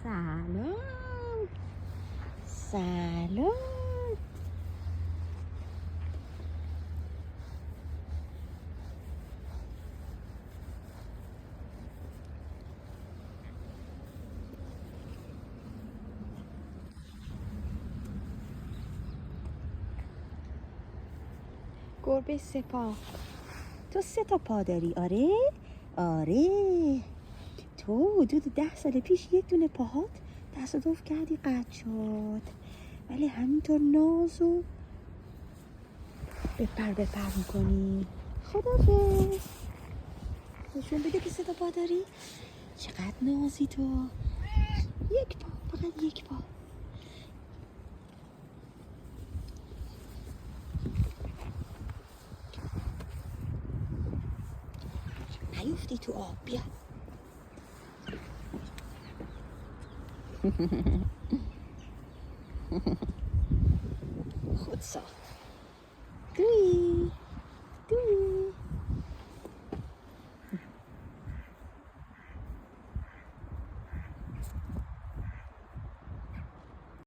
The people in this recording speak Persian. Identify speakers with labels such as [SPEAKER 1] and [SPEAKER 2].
[SPEAKER 1] سلام سلام. گربه سپاه، تو 3 تا پا داری؟ آره؟ آره، تو حدود 10 سال پیش یک دونه پاهات تصادف کردی قطع شد، ولی همینطور ناز و بپر میکنی. خدافظ. نشون بده که 3 تا پا داری. چقدر نازی تو. یک پا، فقط یک پا. نیفتی تو آب. بیا. خود ساخت. دوی